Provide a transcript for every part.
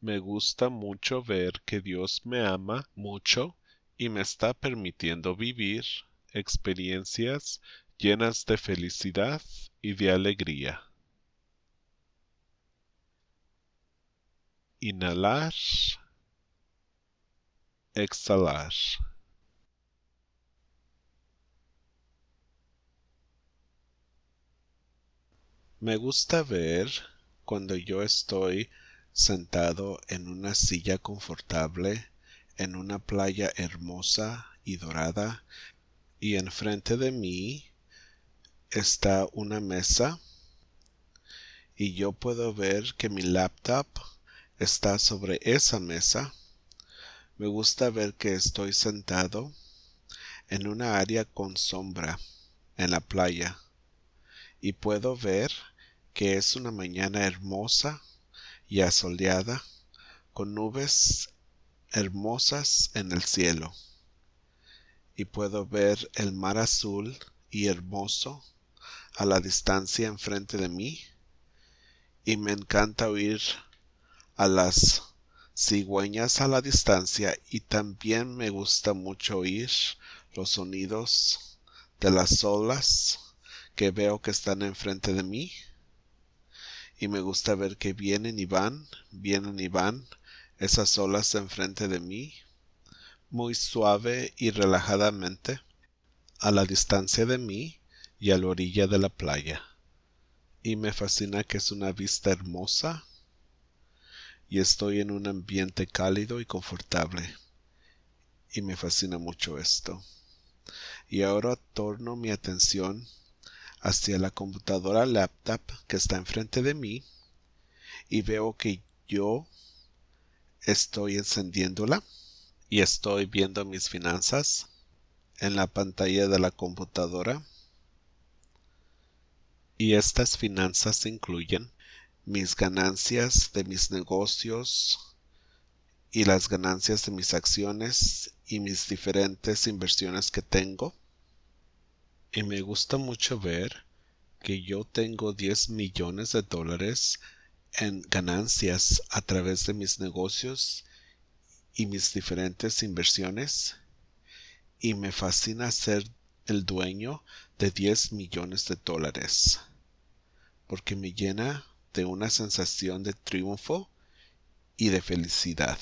Me gusta mucho ver que Dios me ama mucho y me está permitiendo vivir experiencias llenas de felicidad y de alegría. Inhalar, exhalar. Me gusta ver cuando yo estoy sentado en una silla confortable en una playa hermosa y dorada y enfrente de mí está una mesa y yo puedo ver que mi laptop está sobre esa mesa. Me gusta ver que estoy sentado en una área con sombra en la playa y puedo ver que es una mañana hermosa y asoleada con nubes hermosas en el cielo y puedo ver el mar azul y hermoso a la distancia enfrente de mí y me encanta oír a las cigüeñas a la distancia y también me gusta mucho oír los sonidos de las olas que veo que están enfrente de mí y me gusta ver que vienen y van esas olas enfrente de mí muy suave y relajadamente a la distancia de mí y a la orilla de la playa. Y me fascina que es una vista hermosa y estoy en un ambiente cálido y confortable. Y me fascina mucho esto. Y ahora torno mi atención hacia la computadora laptop que está enfrente de mí y veo que yo estoy encendiéndola y estoy viendo mis finanzas en la pantalla de la computadora. Y estas finanzas incluyen mis ganancias de mis negocios y las ganancias de mis acciones y mis diferentes inversiones que tengo. Y me gusta mucho ver que yo tengo 10 millones de dólares en ganancias a través de mis negocios y mis diferentes inversiones. Y me fascina ser el dueño de 10 millones de dólares porque me llena de una sensación de triunfo y de felicidad.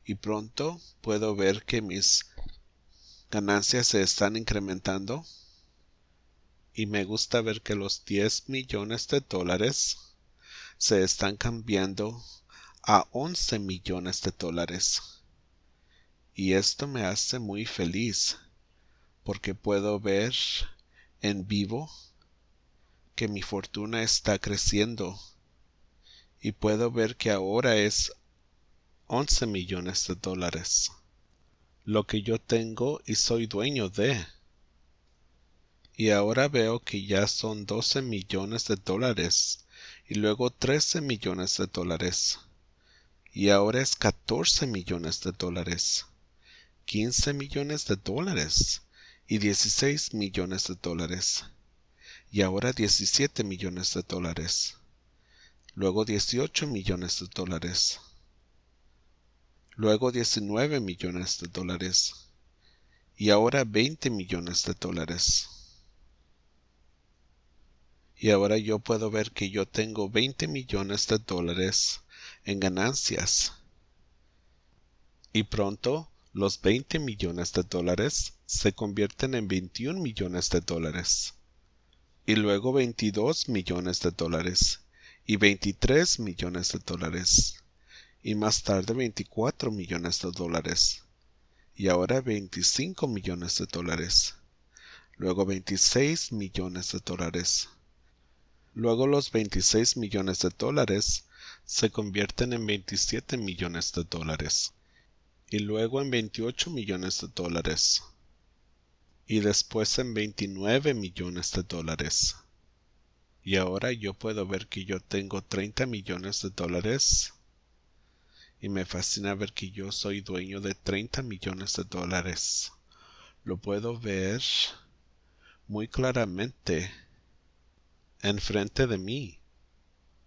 Y pronto puedo ver que mis ganancias se están incrementando y me gusta ver que los 10 millones de dólares se están cambiando a 11 millones de dólares. Y esto me hace muy feliz porque puedo ver en vivo que mi fortuna está creciendo y puedo ver que ahora es 11 millones de dólares, lo que yo tengo y soy dueño de. Y ahora veo que ya son 12 millones de dólares y luego 13 millones de dólares y ahora es 14 millones de dólares, 15 millones de dólares y 16 millones de dólares y ahora 17 millones de dólares, luego 18 millones de dólares, luego 19 millones de dólares y ahora 20 millones de dólares. Y ahora yo puedo ver que yo tengo 20 millones de dólares en ganancias. Y pronto los 20 millones de dólares se convierten en 21 millones de dólares. Y luego 22 millones de dólares. Y 23 millones de dólares. Y más tarde 24 millones de dólares. Y ahora 25 millones de dólares. Luego 26 millones de dólares. Luego los 26 millones de dólares se convierten en 27 millones de dólares y luego en 28 millones de dólares y después en 29 millones de dólares. Y ahora yo puedo ver que yo tengo 30 millones de dólares y me fascina ver que yo soy dueño de 30 millones de dólares. Lo puedo ver muy claramente enfrente de mí.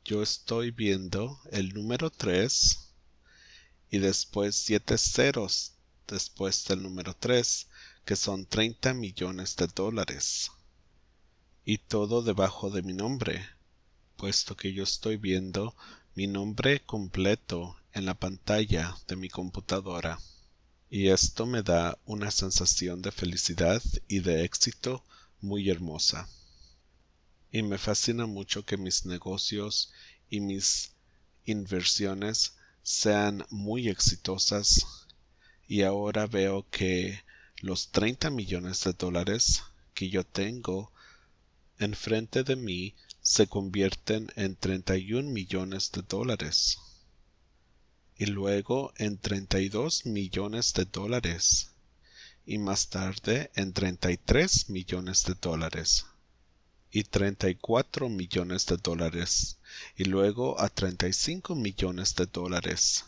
yo estoy viendo el número 3 y después 7 ceros después del número 3, que son 30 millones de dólares. Y todo debajo de mi nombre, puesto que yo estoy viendo mi nombre completo en la pantalla de mi computadora. Y esto me da una sensación de felicidad y de éxito muy hermosa. Y me fascina mucho que mis negocios y mis inversiones sean muy exitosas, y ahora veo que los 30 millones de dólares que yo tengo enfrente de mí se convierten en 31 millones de dólares y luego en 32 millones de dólares y más tarde en 33 millones de dólares y 34 millones de dólares y luego a 35 millones de dólares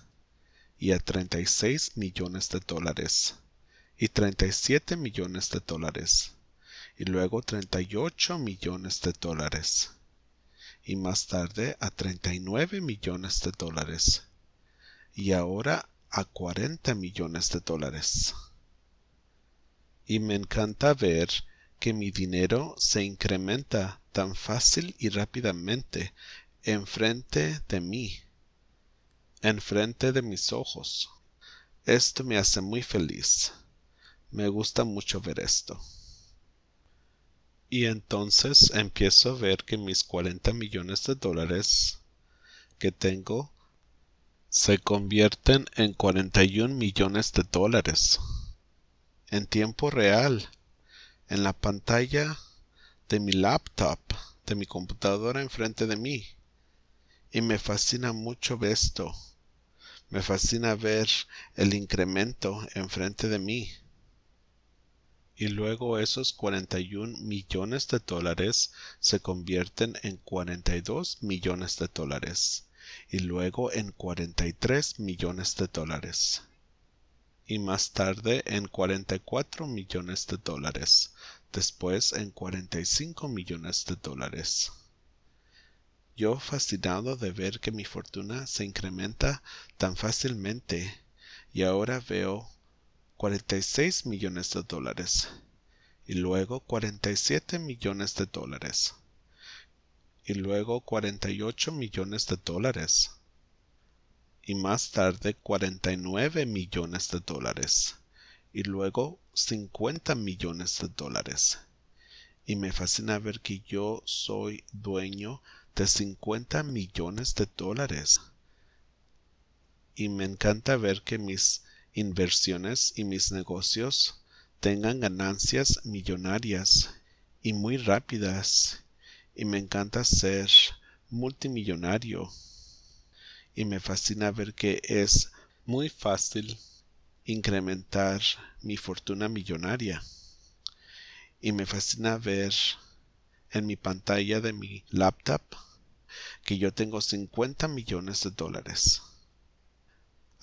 y a 36 millones de dólares y 37 millones de dólares y luego 38 millones de dólares y más tarde a 39 millones de dólares y ahora a 40 millones de dólares. Y me encanta ver que mi dinero se incrementa tan fácil y rápidamente enfrente de mí, enfrente de mis ojos. Esto me hace muy feliz. Me gusta mucho ver esto. Y entonces empiezo a ver que mis 40 millones de dólares que tengo se convierten en 41 millones de dólares en tiempo real, en la pantalla de mi laptop, de mi computadora enfrente de mí. Y me fascina mucho ver esto. Me fascina ver el incremento enfrente de mí. Y luego esos 41 millones de dólares se convierten en 42 millones de dólares y luego en 43 millones de dólares y más tarde en 44 millones de dólares, después en 45 millones de dólares. Yo fascinado de ver que mi fortuna se incrementa tan fácilmente y ahora veo 46 millones de dólares y luego 47 millones de dólares y luego 48 millones de dólares y más tarde 49 millones de dólares y luego 50 millones de dólares. Y me fascina ver que yo soy dueño de 50 millones de dólares. Y me encanta ver que mis inversiones y mis negocios tengan ganancias millonarias y muy rápidas. Y me encanta ser multimillonario. Y me fascina ver que es muy fácil incrementar mi fortuna millonaria. Y me fascina ver en mi pantalla de mi laptop que yo tengo 50 millones de dólares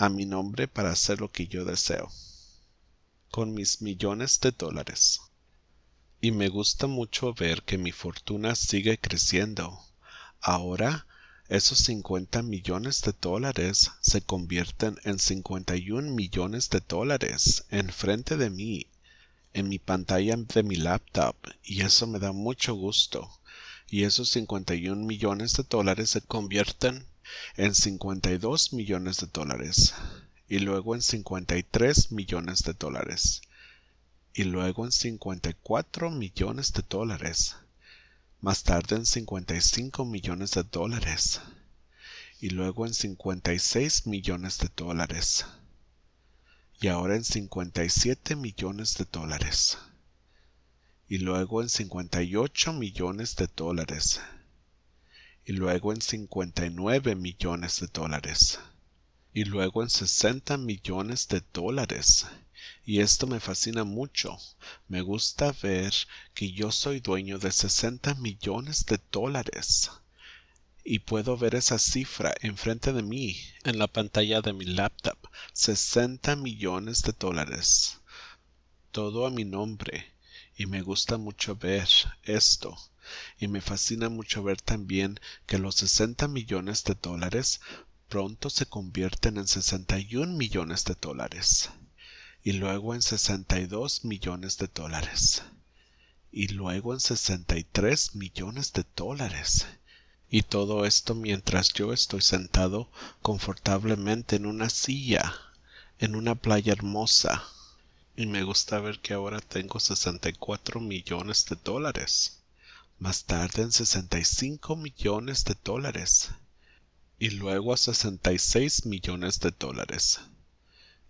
a mi nombre para hacer lo que yo deseo con mis millones de dólares. Y me gusta mucho ver que mi fortuna sigue creciendo. Ahora esos 50 millones de dólares se convierten en 51 millones de dólares enfrente de mí en mi pantalla de mi laptop, y eso me da mucho gusto. Y esos 51 millones de dólares se convierten en 52 millones de dólares y luego en 53 millones de dólares y luego en 54 millones de dólares, más tarde en 55 millones de dólares y luego en 56 millones de dólares y ahora en 57 millones de dólares y luego en 58 millones de dólares y luego en 59 millones de dólares y luego en 60 millones de dólares. Y esto me fascina mucho. Me gusta ver que yo soy dueño de 60 millones de dólares. Y puedo ver esa cifra enfrente de mí en la pantalla de mi laptop. 60 millones de dólares. Todo a mi nombre. Y me gusta mucho ver esto. Y me fascina mucho ver también que los 60 millones de dólares pronto se convierten en 61 millones de dólares. Y luego en 62 millones de dólares. Y luego en 63 millones de dólares. Y todo esto mientras yo estoy sentado confortablemente en una silla, en una playa hermosa. Y me gusta ver que ahora tengo 64 millones de dólares. Más tarde en 65 millones de dólares. Y luego a 66 millones de dólares.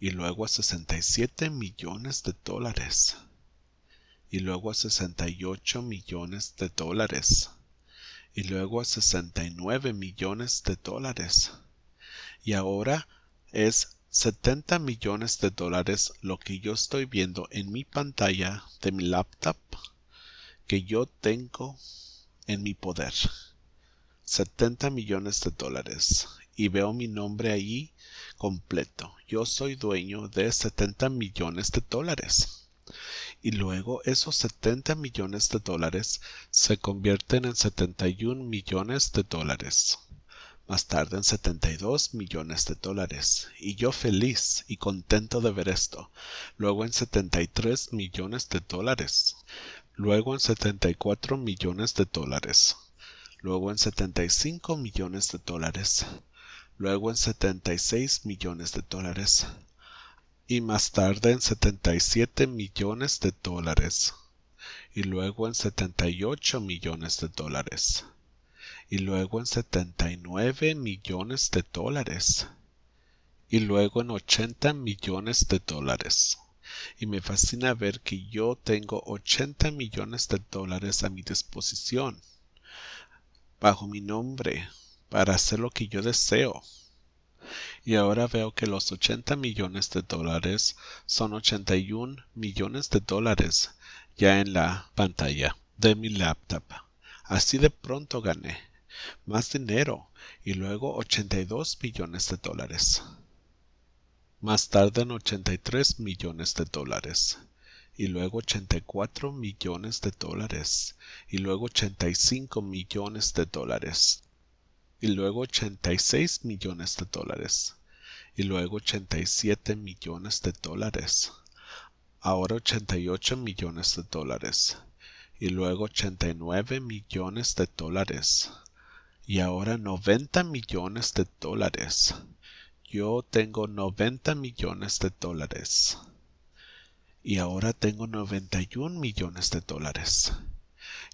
Y luego a 67 millones de dólares. Y luego a 68 millones de dólares. Y luego a 69 millones de dólares. Y ahora es 70 millones de dólares lo que yo estoy viendo en mi pantalla de mi laptop que yo tengo en mi poder. 70 millones de dólares. Y veo mi nombre ahí completo. Yo soy dueño de 70 millones de dólares. Y luego esos 70 millones de dólares se convierten en 71 millones de dólares. Más tarde en 72 millones de dólares. Y yo feliz y contento de ver esto. Luego en 73 millones de dólares. Luego en 74 millones de dólares. Luego en 75 millones de dólares. Luego en 76 millones de dólares. Y más tarde en 77 millones de dólares. Y luego en 78 millones de dólares. Y luego en 79 millones de dólares. Y luego en 80 millones de dólares. Y me fascina ver que yo tengo 80 millones de dólares a mi disposición, bajo mi nombre, para hacer lo que yo deseo. Y ahora veo que los 80 millones de dólares son 81 millones de dólares ya en la pantalla de mi laptop. Así de pronto gané más dinero y luego 82 millones de dólares. Más tarde en 83 millones de dólares. Y luego 84 millones de dólares. Y luego 85 millones de dólares. Y luego 86 millones de dólares. Y luego 87 millones de dólares. Ahora 88 millones de dólares. Y luego 89 millones de dólares. Y ahora 90 millones de dólares. Yo tengo 90 millones de dólares. Y ahora tengo 91 millones de dólares.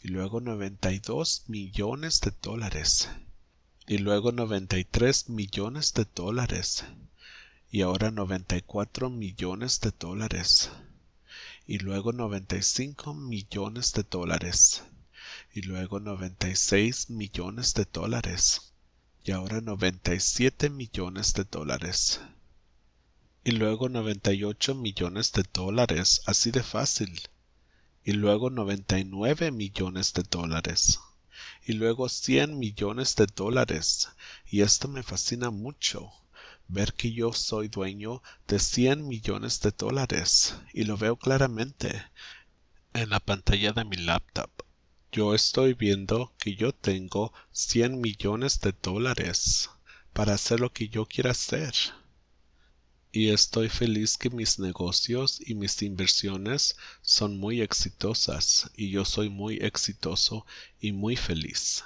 Y luego 92 millones de dólares. Y luego 93 millones de dólares. Y ahora 94 millones de dólares. Y luego 95 millones de dólares. Y luego 96 millones de dólares. Y ahora 97 millones de dólares. Y luego 98 millones de dólares, así de fácil. Y luego 99 millones de dólares. Y luego 100 millones de dólares. Y esto me fascina mucho, ver que yo soy dueño de 100 millones de dólares. Y lo veo claramente en la pantalla de mi laptop. Yo estoy viendo que yo tengo 100 millones de dólares para hacer lo que yo quiera hacer. Y estoy feliz que mis negocios y mis inversiones son muy exitosas y yo soy muy exitoso y muy feliz.